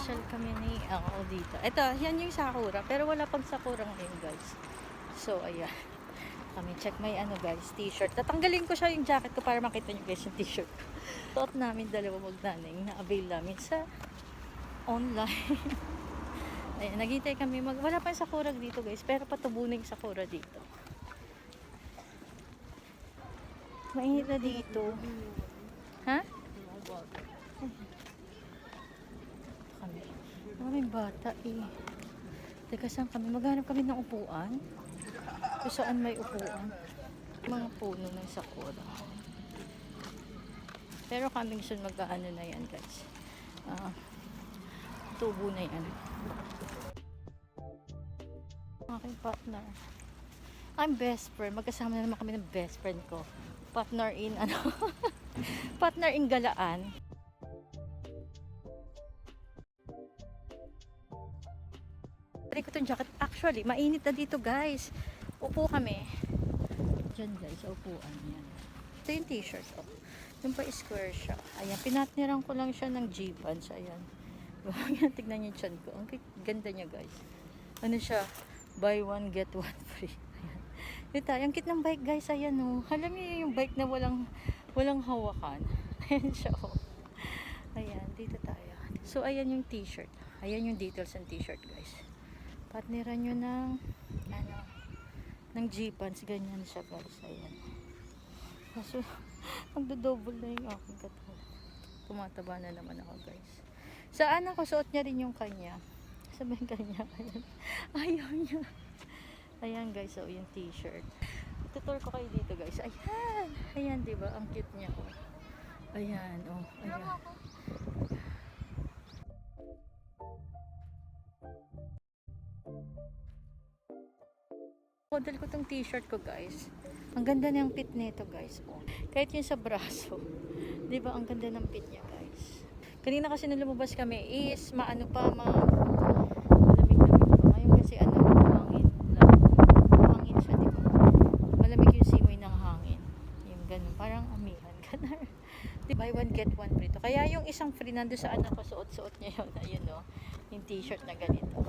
Namasyal kami ni ako dito. Ito, yan yung sakura. Pero wala pang sakura ngayon, guys. So, ayan. Kami check may ano, guys, t-shirt. Tatanggalin ko siya yung jacket ko para makita nyo, guys, yung t-shirt ko. Suot namin dalawa magnaning na avail namin sa online. Ayan, naghintay kami. Wala pa yung sakura dito, guys. Pero patubunin yung sakura dito. Mainit na dito. Ha? Kami. Maraming bata eh. Teka, saan kami? Maghanap kami ng upuan. Kung saan may upuan. Mga puno ng sakura. Pero kaming soon mag-ano na yan, guys. Tubo na yan. Aking partner. I'm best friend. Magkasama na naman kami ng best friend ko. Partner in ano? Partner in galaan. Try ko itong jacket. Actually, mainit na dito, guys. Upo kami. Diyan, guys. Upuan. Yan. Ito yung t-shirt. Oh. Yung pa square siya. Ayan. Pinatniran ko lang siya ng G-pants. Ayan. Tignan niyo yung chan ko. Ang ganda niya, guys. Ano siya? Buy one, get one free. Ayan. Ito, yung kit ng bike, guys. Ayan, oh. Alam niyo yung bike na walang hawakan. Ayan siya, oh. Ayan, dito tayo. So, ayan yung t-shirt. Ayan yung details ng t-shirt, guys. Partneran nyo ng G-pants. Ganyan siya, guys. Ayan. Kaso, magdo-double na yung aking katawan. Tumataba na naman ako, guys. Saan ako? Suot niya rin yung kanya. Sabihin kanya. Ayan. Ayaw niya. Ayan, guys. So, yung t-shirt. Tutur ko kayo dito, guys. Ayan. Ayan, diba? Ang cute niya, oh. Ayan, oh. Ayan. Model ko tong t-shirt ko, guys. Ang ganda ng fit nito, guys. Oh. Kahit yung sa braso. 'Di ba ang ganda ng fit niya, guys. Kanina kasi nung lumabas kami is maano pa malamig-lamig pa. Ngayon kasi hangin lang. Hangin siya, 'di ba? Malamig yung simoy ng hangin. Yung ganun, parang amihan ganun. Buy one get one free to. Kaya yung isang free nando sa anak ko, suot-suot niya yun. Ayun, oh. Yung t-shirt na ganito.